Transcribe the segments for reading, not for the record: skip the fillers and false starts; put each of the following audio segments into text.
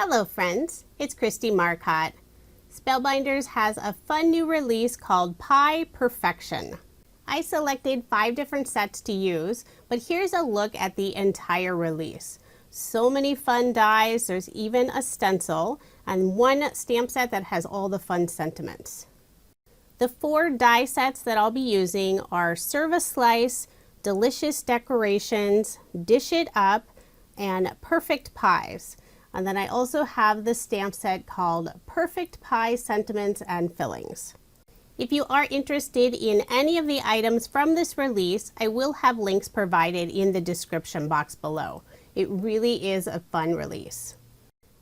Hello friends, it's Kristie Marcotte. Spellbinders has a fun new release called Pie Perfection. I selected 5 different sets to use, but here's a look at the entire release. So many fun dies, there's even a stencil, and one stamp set that has all the fun sentiments. The 4 die sets that I'll be using are Serve a Slice, Delicious Decorations, Dish It Up, and Perfect Pies. And then I also have the stamp set called Perfect Pie Sentiments and Fillings. If you are interested in any of the items from this release, I will have links provided in the description box below. It really is a fun release.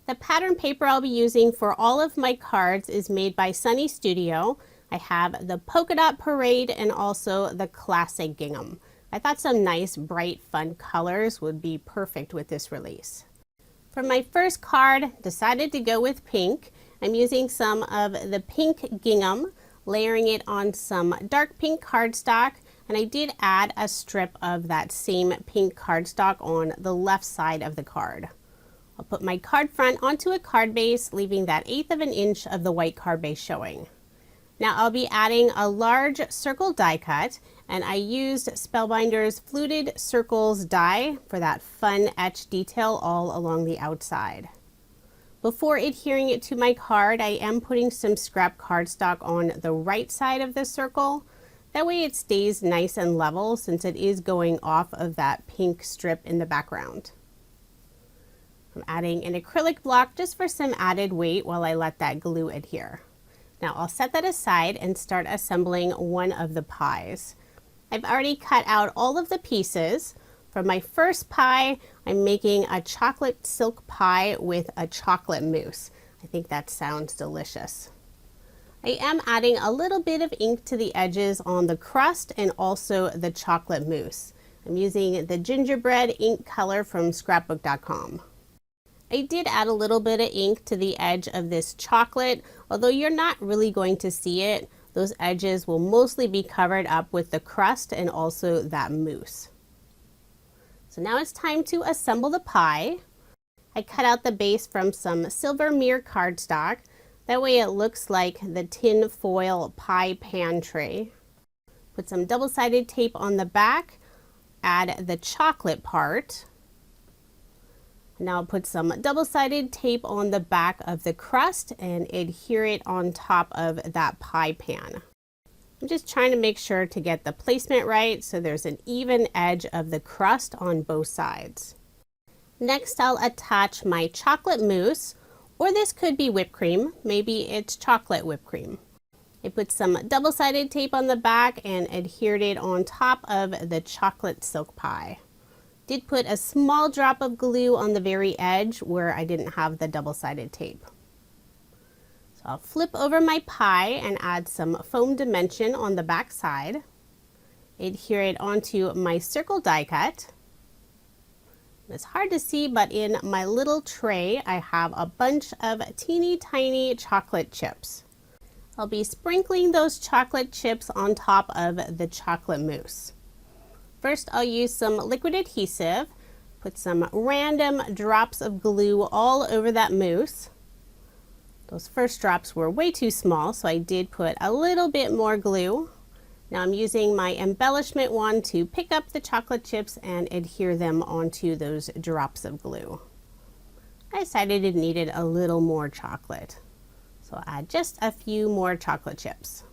The pattern paper I'll be using for all of my cards is made by Sunny Studio. I have the Polka-dot Parade and also the Classic Gingham. I thought some nice, bright, fun colors would be perfect with this release. For my first card, decided to go with pink. I'm using some of the pink gingham, layering it on some dark pink cardstock, and I did add a strip of that same pink cardstock on the left side of the card. I'll put my card front onto a card base, leaving that 1/8 of an inch of the white card base showing. Now I'll be adding a large circle die cut, and I used Spellbinders Fluted Circles die for that fun etch detail all along the outside. Before adhering it to my card, I am putting some scrap cardstock on the right side of the circle. That way it stays nice and level since it is going off of that pink strip in the background. I'm adding an acrylic block just for some added weight while I let that glue adhere. Now I'll set that aside and start assembling one of the pies. I've already cut out all of the pieces. For my first pie, I'm making a chocolate silk pie with a chocolate mousse. I think that sounds delicious. I am adding a little bit of ink to the edges on the crust and also the chocolate mousse. I'm using the Gingerbread ink color from scrapbook.com. I did add a little bit of ink to the edge of this chocolate, although you're not really going to see it. Those edges will mostly be covered up with the crust and also that mousse. So now it's time to assemble the pie. I cut out the base from some silver mirror cardstock. That way it looks like the tin foil pie pan tray. Put some double-sided tape on the back, add the chocolate part. Now put some double-sided tape on the back of the crust and adhere it on top of that pie pan. I'm just trying to make sure to get the placement right so there's an even edge of the crust on both sides. Next I'll attach my chocolate mousse, or this could be whipped cream, maybe it's chocolate whipped cream. I put some double-sided tape on the back and adhered it on top of the chocolate silk pie. Did put a small drop of glue on the very edge where I didn't have the double-sided tape. So I'll flip over my pie and add some foam dimension on the back side. Adhere it onto my circle die cut. It's hard to see, but in my little tray I have a bunch of teeny tiny chocolate chips. I'll be sprinkling those chocolate chips on top of the chocolate mousse. First I'll use some liquid adhesive, put some random drops of glue all over that mousse. Those first drops were way too small, so I did put a little bit more glue. Now I'm using my embellishment wand to pick up the chocolate chips and adhere them onto those drops of glue. I decided it needed a little more chocolate, so I'll add just a few more chocolate chips.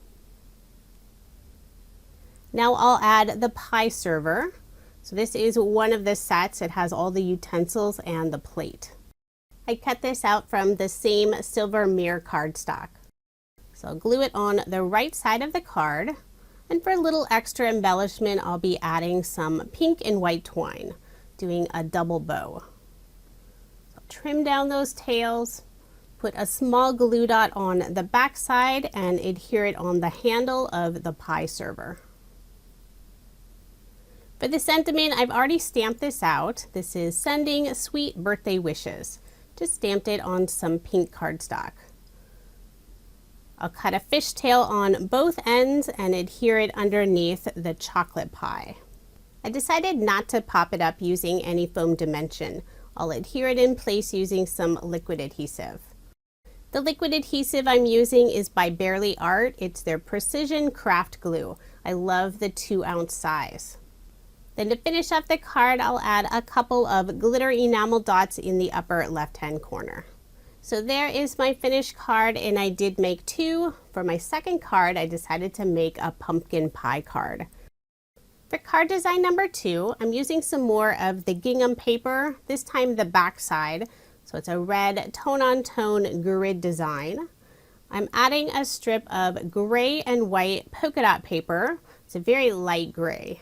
Now I'll add the pie server. So this is one of the sets. It has all the utensils and the plate. I cut this out from the same silver mirror cardstock. So I'll glue it on the right side of the card. And for a little extra embellishment, I'll be adding some pink and white twine, doing a double bow. So I'll trim down those tails, put a small glue dot on the back side and adhere it on the handle of the pie server. For the sentiment, I've already stamped this out. This is Sending Sweet Birthday Wishes. Just stamped it on some pink cardstock. I'll cut a fishtail on both ends and adhere it underneath the chocolate pie. I decided not to pop it up using any foam dimension. I'll adhere it in place using some liquid adhesive. The liquid adhesive I'm using is by Barely Art. It's their Precision Craft Glue. I love the 2-ounce size. Then to finish up the card, I'll add a couple of glitter enamel dots in the upper left-hand corner. So there is my finished card, and I did make 2. For my second card, I decided to make a pumpkin pie card. For card design number 2, I'm using some more of the gingham paper, this time the back side. So it's a red tone-on-tone grid design. I'm adding a strip of gray and white polka dot paper. It's a very light gray.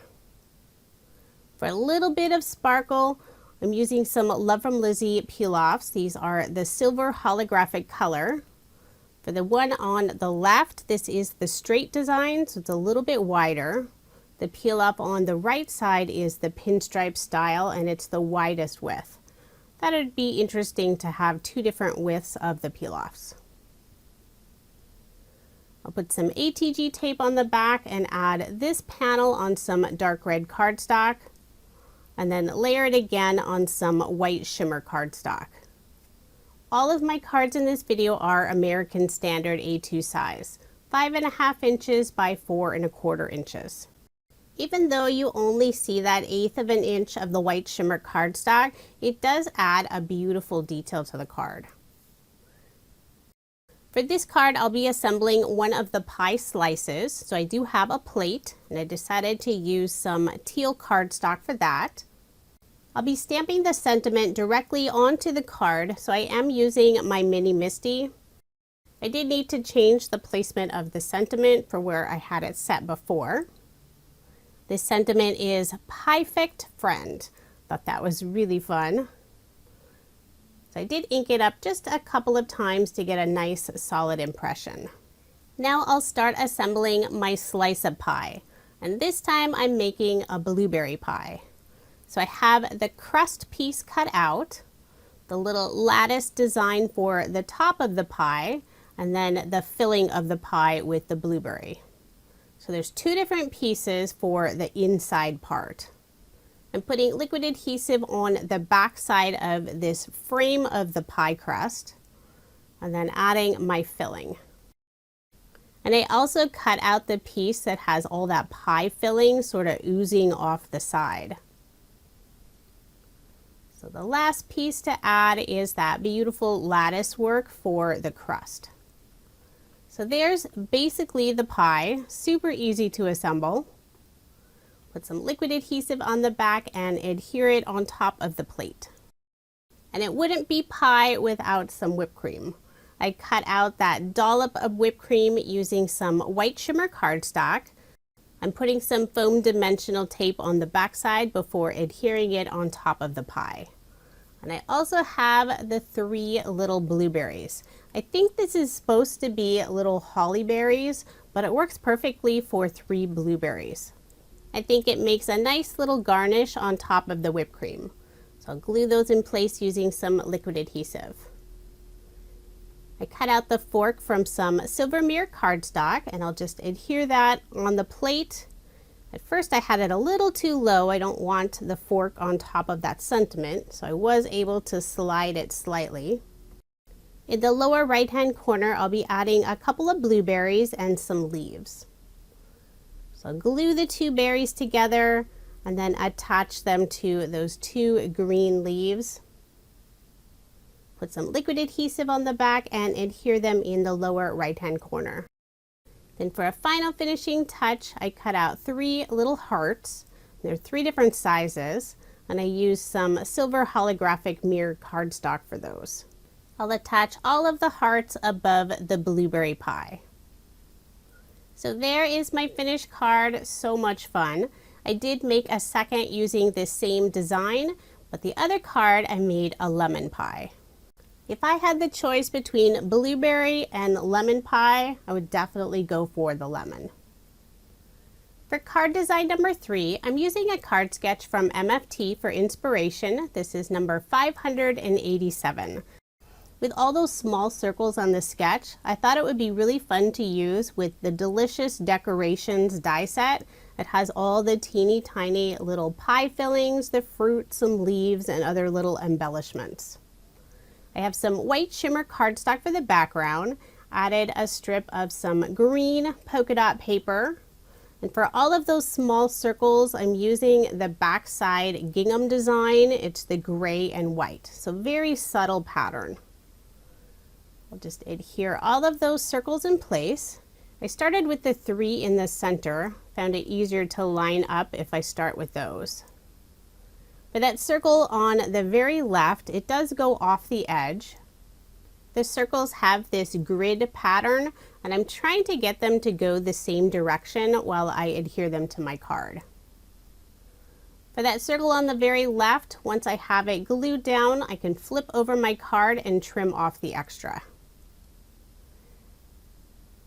For a little bit of sparkle, I'm using some Love from Lizzie peel-offs. These are the silver holographic color. For the one on the left, this is the straight design, so it's a little bit wider. The peel-off on the right side is the pinstripe style, and it's the widest width. That would be interesting to have 2 different widths of the peel-offs. I'll put some ATG tape on the back and add this panel on some dark red cardstock, and then layer it again on some white shimmer cardstock. All of my cards in this video are American Standard A2 size, 5.5 inches by 4.25 inches. Even though you only see that 1/8 of an inch of the white shimmer cardstock, it does add a beautiful detail to the card. For this card, I'll be assembling one of the pie slices. So I do have a plate, and I decided to use some teal cardstock for that. I'll be stamping the sentiment directly onto the card, so I am using my Mini Misty. I did need to change the placement of the sentiment for where I had it set before. This sentiment is Pie-fect Friend. Thought that was really fun. So I did ink it up just a couple of times to get a nice solid impression. Now I'll start assembling my slice of pie. And this time I'm making a blueberry pie. So I have the crust piece cut out, the little lattice design for the top of the pie, and then the filling of the pie with the blueberry. So there's 2 different pieces for the inside part. I'm putting liquid adhesive on the back side of this frame of the pie crust, and then adding my filling. And I also cut out the piece that has all that pie filling sort of oozing off the side. So the last piece to add is that beautiful lattice work for the crust. So there's basically the pie, super easy to assemble. Put some liquid adhesive on the back and adhere it on top of the plate. And it wouldn't be pie without some whipped cream. I cut out that dollop of whipped cream using some white shimmer cardstock. I'm putting some foam dimensional tape on the back side before adhering it on top of the pie. And I also have the 3 little blueberries. I think this is supposed to be little holly berries, but it works perfectly for 3 blueberries. I think it makes a nice little garnish on top of the whipped cream. So I'll glue those in place using some liquid adhesive. I cut out the fork from some silver mirror cardstock, and I'll just adhere that on the plate. At first I had it a little too low. I don't want the fork on top of that sentiment, so I was able to slide it slightly. In the lower right hand corner, I'll be adding a couple of blueberries and some leaves. So I'll glue the 2 berries together and then attach them to those 2 green leaves. Put some liquid adhesive on the back and adhere them in the lower right hand corner. Then for a final finishing touch, I cut out 3 little hearts. They're 3 different sizes, and I used some silver holographic mirror cardstock for those. I'll attach all of the hearts above the blueberry pie. So there is my finished card. So much fun. I did make a second using this same design, but the other card I made a lemon pie. If I had the choice between blueberry and lemon pie, I would definitely go for the lemon. For card design number 3, I'm using a card sketch from MFT for inspiration. This is number 587. With all those small circles on the sketch, I thought it would be really fun to use with the Delicious Decorations die set. It has all the teeny tiny little pie fillings, the fruit, some leaves, and other little embellishments. I have some white shimmer cardstock for the background, added a strip of some green polka dot paper, and for all of those small circles I'm using the backside gingham design. It's the gray and white, so very subtle pattern. I'll just adhere all of those circles in place. I started with the 3 in the center, found it easier to line up if I start with those. For that circle on the very left, it does go off the edge. The circles have this grid pattern, and I'm trying to get them to go the same direction while I adhere them to my card. For that circle on the very left, once I have it glued down, I can flip over my card and trim off the extra.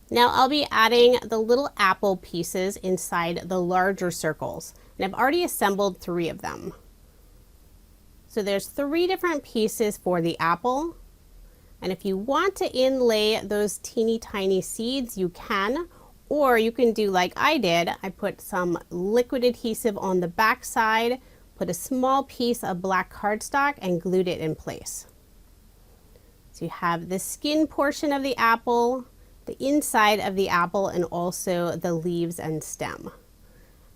Now I'll be adding the little apple pieces inside the larger circles, and I've already assembled 3 of them. So there's 3 different pieces for the apple, and if you want to inlay those teeny tiny seeds, you can, or you can do like I did. I put some liquid adhesive on the back side, put a small piece of black cardstock, and glued it in place. So you have the skin portion of the apple, the inside of the apple, and also the leaves and stem.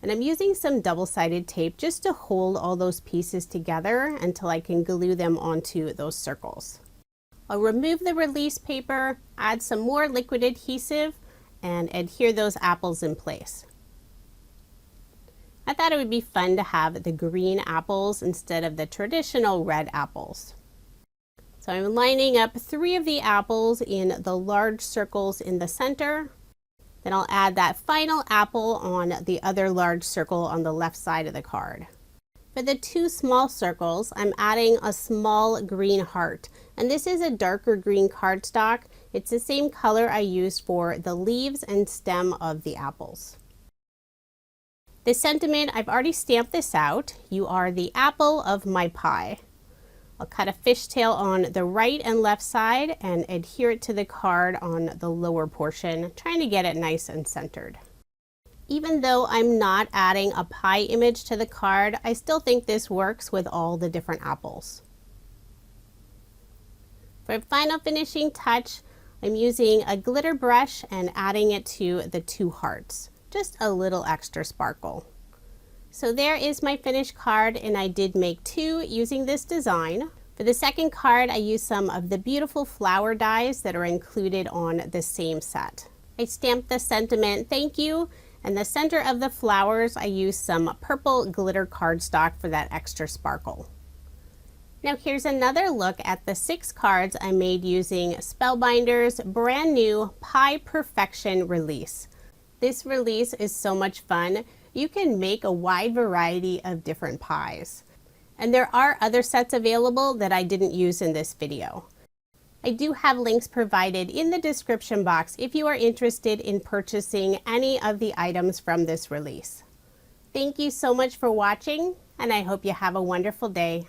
And I'm using some double-sided tape just to hold all those pieces together until I can glue them onto those circles. I'll remove the release paper, add some more liquid adhesive, and adhere those apples in place. I thought it would be fun to have the green apples instead of the traditional red apples. So I'm lining up 3 of the apples in the large circles in the center. Then I'll add that final apple on the other large circle on the left side of the card. For the 2 small circles, I'm adding a small green heart. And this is a darker green cardstock. It's the same color I used for the leaves and stem of the apples. The sentiment, I've already stamped this out. You are the apple of my pie. I'll cut a fishtail on the right and left side and adhere it to the card on the lower portion, trying to get it nice and centered. Even though I'm not adding a pie image to the card, I still think this works with all the different apples. For a final finishing touch, I'm using a glitter brush and adding it to the 2 hearts. Just a little extra sparkle. So there is my finished card, and I did make 2 using this design. For the second card, I used some of the beautiful flower dies that are included on the same set. I stamped the sentiment "Thank you," and the center of the flowers I used some purple glitter cardstock for that extra sparkle. Now here's another look at the 6 cards I made using Spellbinders' brand new Pie Perfection release. This release is so much fun. You can make a wide variety of different pies. And there are other sets available that I didn't use in this video. I do have links provided in the description box if you are interested in purchasing any of the items from this release. Thank you so much for watching, and I hope you have a wonderful day.